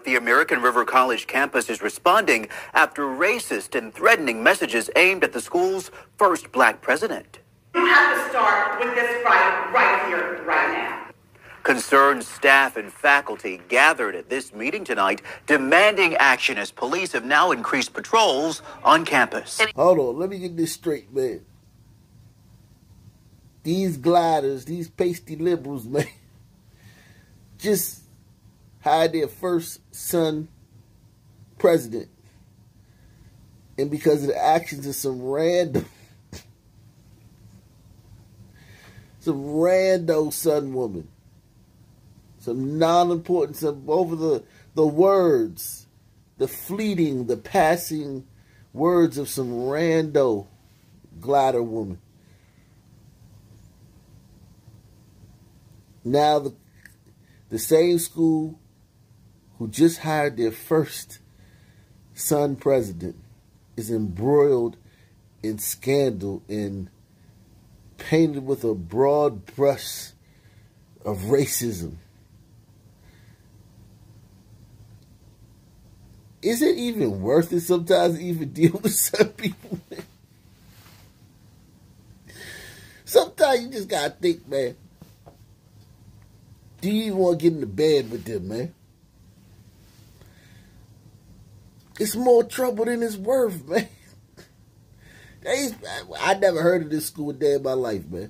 The American River College campus is responding after racist and threatening messages aimed at the school's first black president. You have to start with this fight right here, right now. Concerned staff and faculty gathered at this meeting tonight, demanding action as police have now increased patrols on campus. Hold on, let me get this straight, man. These gliders, these pasty liberals, man, just hired their first son president. And because of the actions of some random son woman, some non-important, some over the words, the fleeting, the passing words of some rando glider woman. Now the same school who just hired their first son president is embroiled in scandal and painted with a broad brush of racism. Is it even worth it sometimes to even deal with some people, man? Sometimes you just gotta think, man, do you even want to get into bed with them, man? It's more trouble than it's worth, man. I never heard of this school a day in my life, man.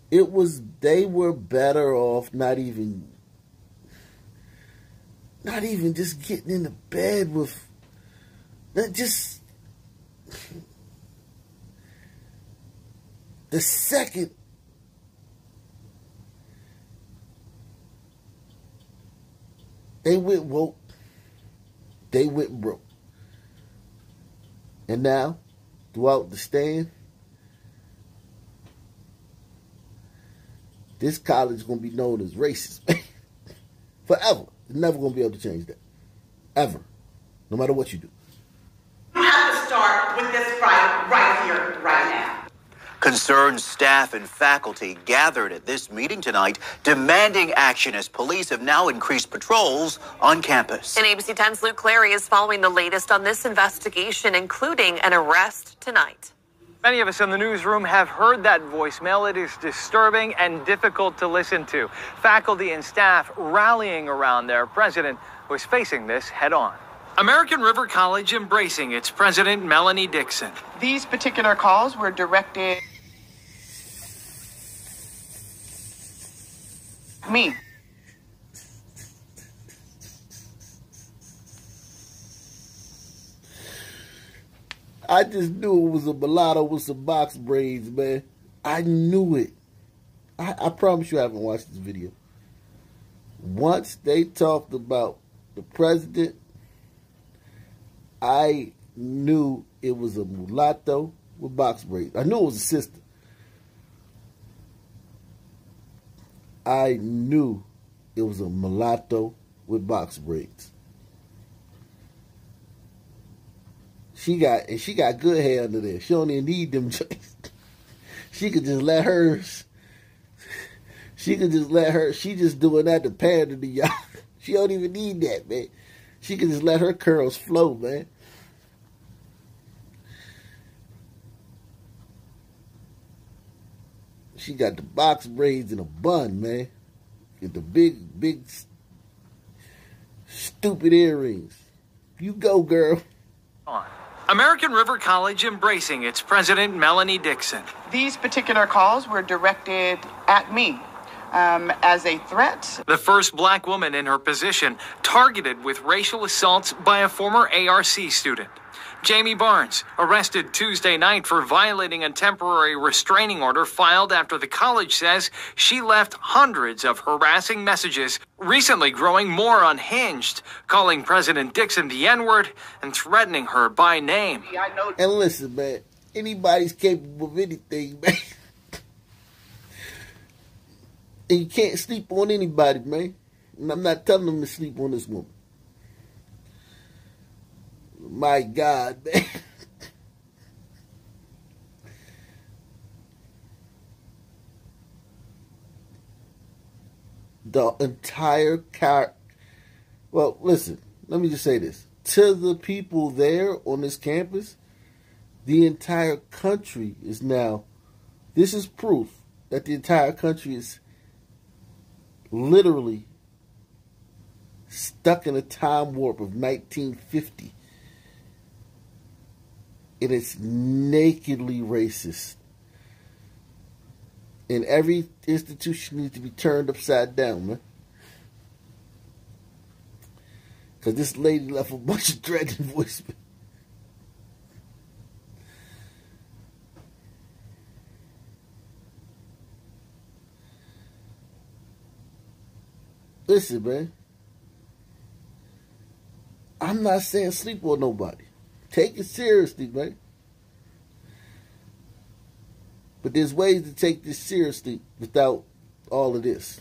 They were better off not even just getting into bed with, just the second they went woke, they went broke. And now, throughout the stand, this college is going to be known as racist. Forever. It's never going to be able to change that. Ever. No matter what you do. You have to start with this fight right here, right now. Concerned staff and faculty gathered at this meeting tonight, demanding action as police have now increased patrols on campus. And ABC 10's Luke Clary is following the latest on this investigation, including an arrest tonight. Many of us in the newsroom have heard that voicemail. It is disturbing and difficult to listen to. Faculty and staff rallying around their president who is facing this head on. American River College embracing its president, Melanie Dixon. These particular calls were directed me. I just knew it was a mulatto with some box braids, man. I knew it. I promise you I haven't watched this video. Once they talked about the president, I knew it was a mulatto with box braids. I knew it was a sister. I knew it was a mulatto with box braids. She got good hair under there. She don't even need them joints. She could just let hers. She could just let her. She just doing that to pander to y'all. She don't even need that, man. She could just let her curls flow, man. She got the box braids in a bun, man. Get the big, stupid earrings. You go, girl. American River College embracing its president, Melanie Dixon. These particular calls were directed at me as a threat. The first black woman in her position targeted with racial assaults by a former ARC student. Jamie Barnes, arrested Tuesday night for violating a temporary restraining order filed after the college says she left hundreds of harassing messages, recently growing more unhinged, calling President Dixon the N-word and threatening her by name. And listen, man, anybody's capable of anything, man. And you can't sleep on anybody, man. And I'm not telling them to sleep on this woman. My God, man. The entire Well, listen, let me just say this. To the people there on this campus, the entire country is now, this is proof that the entire country is literally stuck in a time warp of 1950. And it's nakedly racist. And every institution needs to be turned upside down, man. Because this lady left a bunch of threatening voicemail. Listen, man. I'm not saying sleep on nobody. Take it seriously, man. But there's ways to take this seriously without all of this.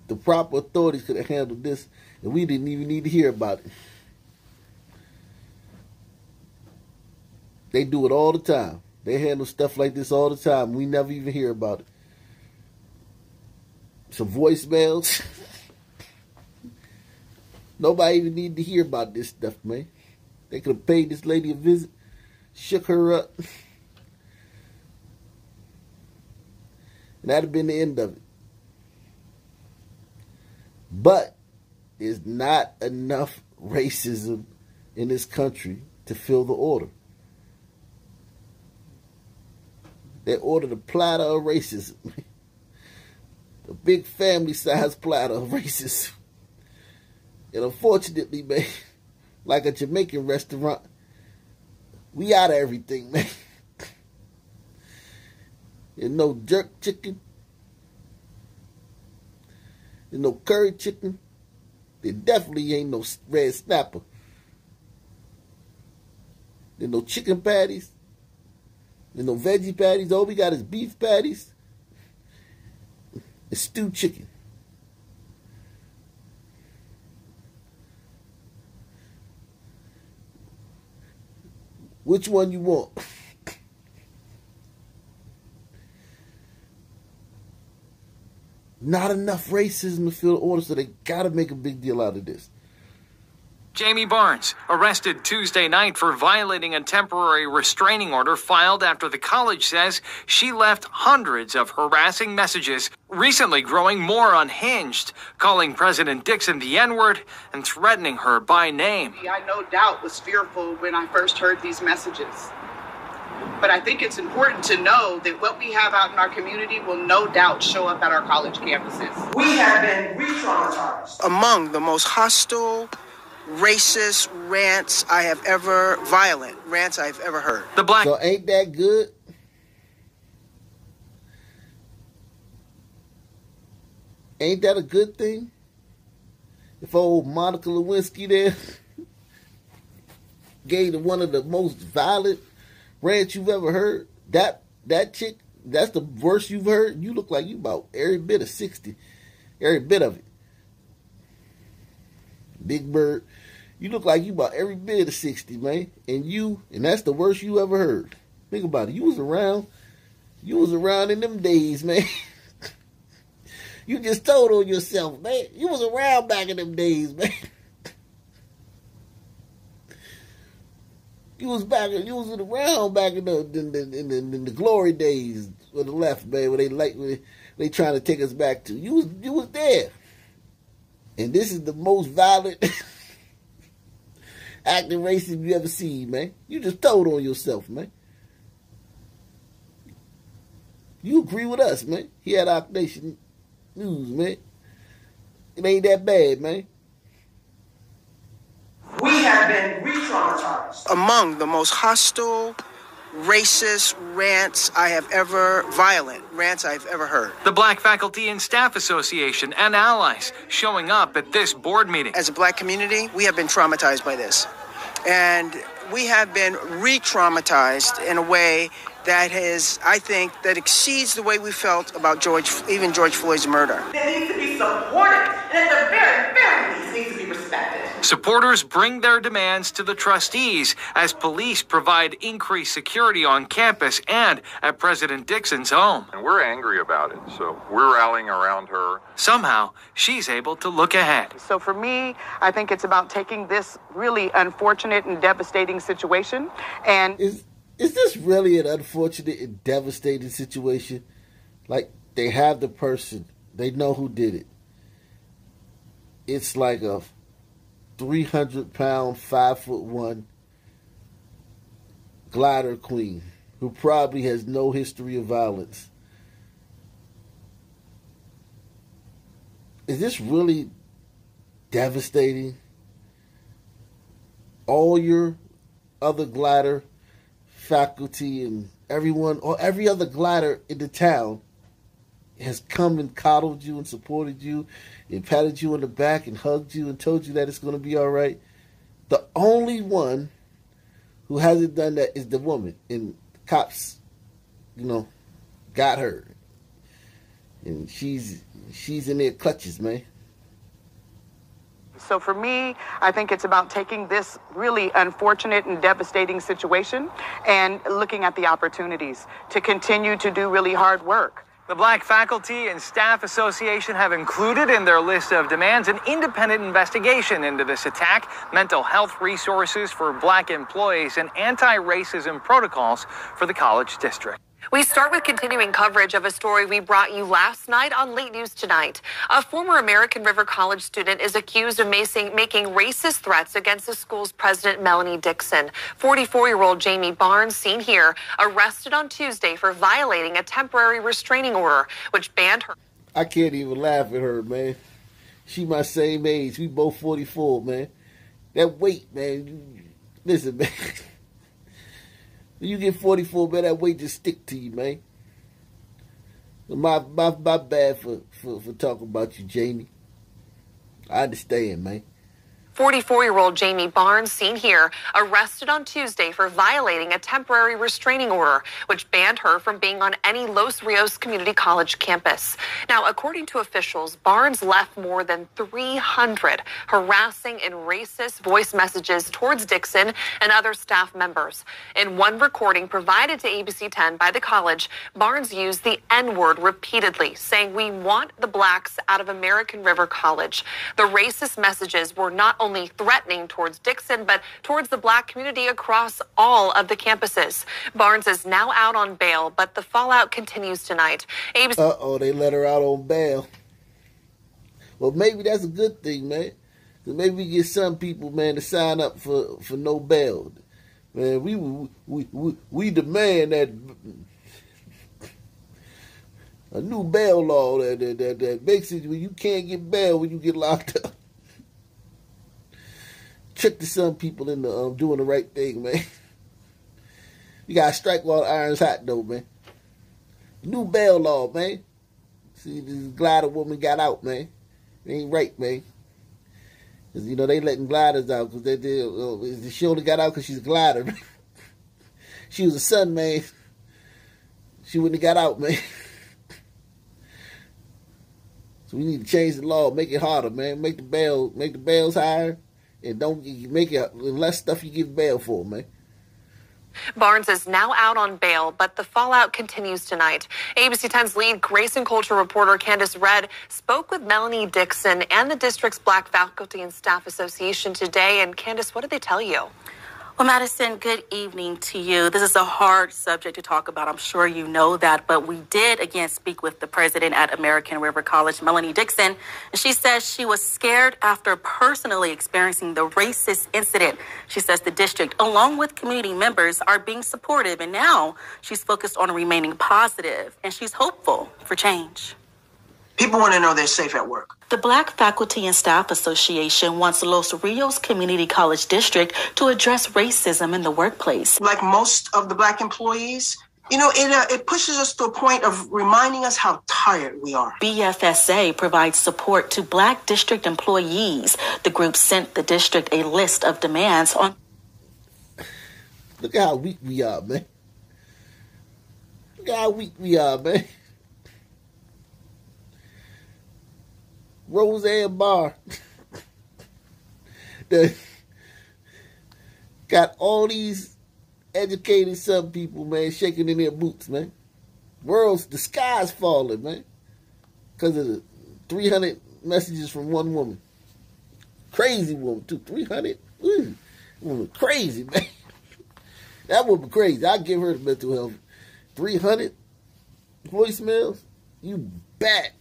The proper authorities could have handled this, and we didn't even need to hear about it. They do it all the time. They handle stuff like this all the time. We never even hear about it. Some voicemails. Nobody even needed to hear about this stuff, man. They could have paid this lady a visit, shook her up, and that'd have been the end of it. But there's not enough racism in this country to fill the order. They ordered a platter of racism. A big family-sized platter of racism. And unfortunately, man, like a Jamaican restaurant, we out of everything, man. There's no jerk chicken. There's no curry chicken. There definitely ain't no red snapper. There's no chicken patties. There's no veggie patties. All we got is beef patties and stewed chicken. Which one you want? Not enough racism to fill the order, so they gotta make a big deal out of this. Jamie Barnes, arrested Tuesday night for violating a temporary restraining order filed after the college says she left hundreds of harassing messages, recently growing more unhinged, calling President Dixon the N-word and threatening her by name. I no doubt was fearful when I first heard these messages. But I think it's important to know that what we have out in our community will no doubt show up at our college campuses. We have been re-traumatized. Among the most hostile, racist violent rants I've ever heard. The black. So ain't that good? Ain't that a good thing? If old Monica Lewinsky there gave one of the most violent rants you've ever heard, that chick, that's the worst you've heard. You look like you about every bit of 60, every bit of it. Big Bird, you look like you about every bit of 60, man. And that's the worst you ever heard. Think about it. You was around in them days, man. You just told on yourself, man. You was around back in them days, man. You was around back in the glory days of the left, man, where they trying to take us back to. You was there. And this is the most violent acting racist you ever seen, man. You just told on yourself, man. You agree with us, man. He had our nation news, man. It ain't that bad, man. We have been re-traumatized. Among the most hostile, racist rants I've ever heard. The Black Faculty and Staff Association and allies showing up at this board meeting. As a black community, we have been traumatized by this. And we have been re-traumatized in a way that I think, that exceeds the way we felt about George Floyd's murder. They need to be supported, and at the very, very least, need to be respected. Supporters bring their demands to the trustees as police provide increased security on campus and at President Dixon's home. And we're angry about it, so we're rallying around her. Somehow, she's able to look ahead. So for me, I think it's about taking this really unfortunate and devastating situation and... Is this really an unfortunate and devastating situation? Like, they have the person. They know who did it. It's like a 300-pound, 5'1" glider queen who probably has no history of violence. Is this really devastating? All your other glider faculty and everyone, or every other glider in the town has come and coddled you and supported you and patted you on the back and hugged you and told you that it's going to be all right. The only one who hasn't done that is the woman. And the cops, got her. And she's in their clutches, man. So for me, I think it's about taking this really unfortunate and devastating situation and looking at the opportunities to continue to do really hard work. The Black Faculty and Staff Association have included in their list of demands an independent investigation into this attack, mental health resources for Black employees, and anti-racism protocols for the college district. We start with continuing coverage of a story we brought you last night on Late News Tonight. A former American River College student is accused of making racist threats against the school's president, Melanie Dixon. 44-year-old Jamie Barnes, seen here, arrested on Tuesday for violating a temporary restraining order, which banned her. I can't even laugh at her, man. She my same age. We both 44, man. That weight, man. Listen, man. When you get 44, man, that weight just stick to you, man. My bad for talking about you, Jamie. I understand, man. 44-year-old Jamie Barnes, seen here, arrested on Tuesday for violating a temporary restraining order, which banned her from being on any Los Rios Community College campus. Now, according to officials, Barnes left more than 300 harassing and racist voice messages towards Dixon and other staff members. In one recording provided to ABC 10 by the college, Barnes used the N-word repeatedly, saying, "We want the blacks out of American River College." The racist messages were not only threatening towards Dixon, but towards the Black community across all of the campuses. Barnes is now out on bail, but the fallout continues tonight. Uh-oh, they let her out on bail. Well, maybe that's a good thing, man. Because maybe we get some people, man, to sign up for no bail. Man, we demand that a new bail law that makes it where you can't get bail when you get locked up. Trick to some people into doing the right thing, man. You gotta strike while the iron's hot, though, man. New bail law, man. See, this glider woman got out, man. It ain't right, man. Cause they letting gliders out because she only got out because she's a glider. Man. She was a son, man. She wouldn't have got out, man. So we need to change the law, make it harder, man. Make the bails higher. And don't make it less stuff you give bail for, man. Barnes is now out on bail, but the fallout continues tonight. ABC 10's lead Grace and Culture reporter Candace Redd spoke with Melanie Dixon and the district's Black Faculty and Staff Association today. And Candace, what did they tell you? Well, Madison, good evening to you. This is a hard subject to talk about. I'm sure you know that, but we did again speak with the president at American River College, Melanie Dixon, and she says she was scared after personally experiencing the racist incident. She says the district, along with community members, are being supportive, and now she's focused on remaining positive, and she's hopeful for change. People want to know they're safe at work. The Black Faculty and Staff Association wants Los Rios Community College District to address racism in the workplace. Like most of the Black employees, it pushes us to a point of reminding us how tired we are. BFSA provides support to Black district employees. The group sent the district a list of demands on... Look how weak we are, man. Look how weak we are, man. Roseanne Barr. Got all these educated some people, man, shaking in their boots, man. The sky's falling, man. Because of the 300 messages from one woman. Crazy woman, too. 300? Ooh, woman crazy, man. That woman crazy. I'll give her the mental health. 300 voicemails? You bat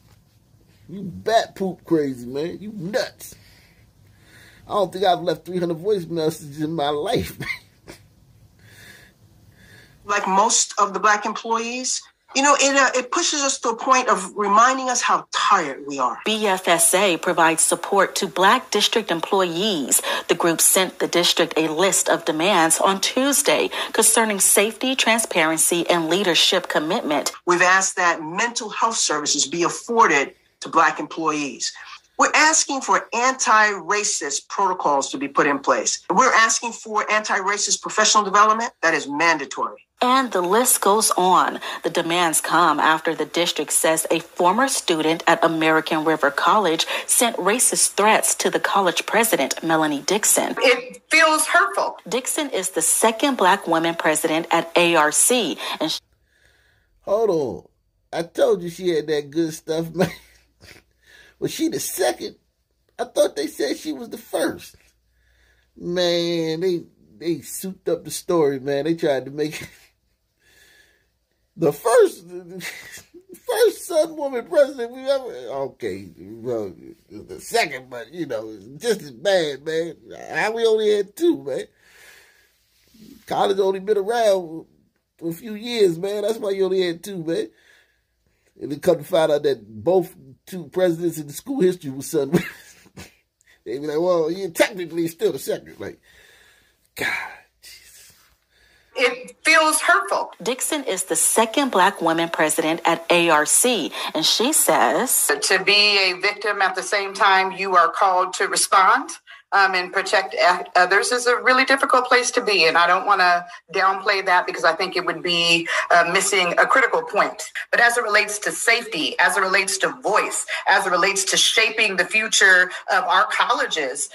poop crazy, man. You nuts. I don't think I've left 300 voice messages in my life, man. Like most of the black employees, it pushes us to a point of reminding us how tired we are. BFSA provides support to black district employees. The group sent the district a list of demands on Tuesday concerning safety, transparency, and leadership commitment. We've asked that mental health services be afforded to black employees. We're asking for anti-racist protocols to be put in place. We're asking for anti-racist professional development that is mandatory. And the list goes on. The demands come after the district says a former student at American River College sent racist threats to the college president, Melanie Dixon. It feels hurtful. Dixon is the second black woman president at ARC. And hold on. I told you she had that good stuff, man. Was she the second? I thought they said she was the first. Man, they souped up the story, man. They tried to make it the first Southern woman president we ever. Okay, well, the second, but just as bad, man. How we only had two, man? College only been around for a few years, man. That's why you only had two, man. And then come to find out that both two presidents in the school history was Southern. They be like, well, you're technically still the second. Like, God. It feels hurtful. Dixon is the second black woman president at ARC, and she says, to be a victim at the same time you are called to respond and protect others is a really difficult place to be. And I don't want to downplay that because I think it would be missing a critical point. But as it relates to safety, as it relates to voice, as it relates to shaping the future of our colleges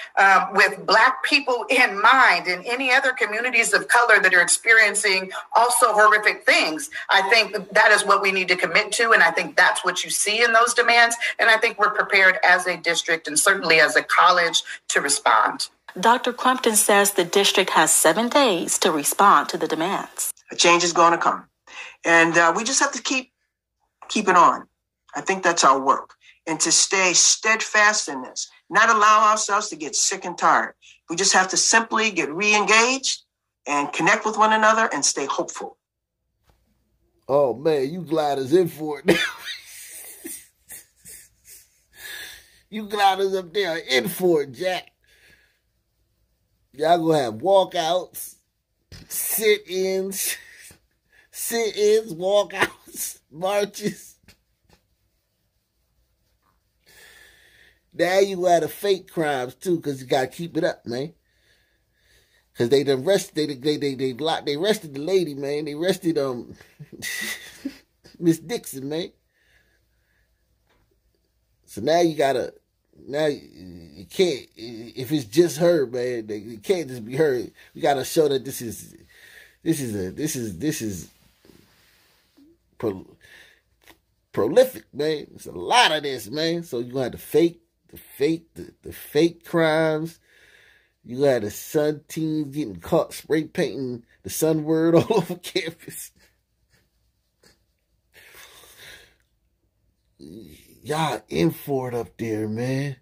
with Black people in mind and any other communities of color that are experiencing also horrific things, I think that is what we need to commit to. And I think that's what you see in those demands. And I think we're prepared as a district and certainly as a college to respond. Dr. Crumpton says the district has 7 days to respond to the demands. A change is going to come. And we just have to keep it on. I think that's our work. And to stay steadfast in this, not allow ourselves to get sick and tired. We just have to simply get re-engaged and connect with one another and stay hopeful. Oh, man, you gliders in for it now. You gliders up there in for it, Jack. Y'all gonna have walkouts, sit-ins, walkouts, marches. Now you got to fake crimes too, because you gotta keep it up, man. Because they arrested they arrested the lady, man. They arrested Miss Dixon, man. So now you gotta. Now you can't, if it's just her, man, it can't just be her. We gotta show that this is prolific, man. It's a lot of this, man. So you gonna have the fake crimes. You got the Sun teens getting caught spray painting the Sun word all over campus. Y'all in for it up there, man.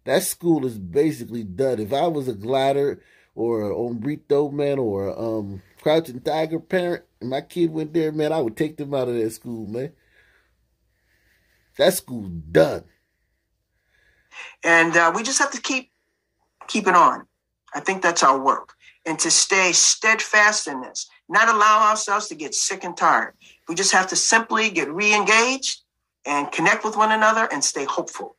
That school is basically done. If I was a glider or a hombrito, man, or a crouching tiger parent, and my kid went there, man, I would take them out of that school, man. That school's done. And we just have to keep it on. I think that's our work. And to stay steadfast in this, not allow ourselves to get sick and tired. We just have to simply get re-engaged and connect with one another and stay hopeful.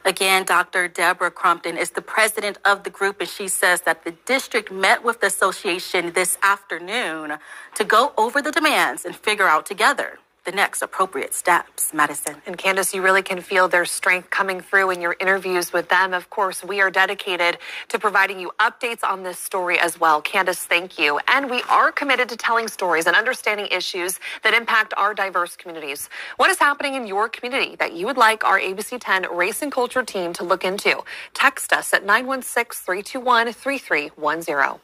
Again, Dr. Deborah Crumpton is the president of the group, and she says that the district met with the association this afternoon to go over the demands and figure out together the next appropriate steps. Madison. And Candace, you really can feel their strength coming through in your interviews with them. Of course, we are dedicated to providing you updates on this story as well. Candace, thank you. And we are committed to telling stories and understanding issues that impact our diverse communities. What is happening in your community that you would like our ABC 10 Race and Culture team to look into? Text us at 916-321-3310.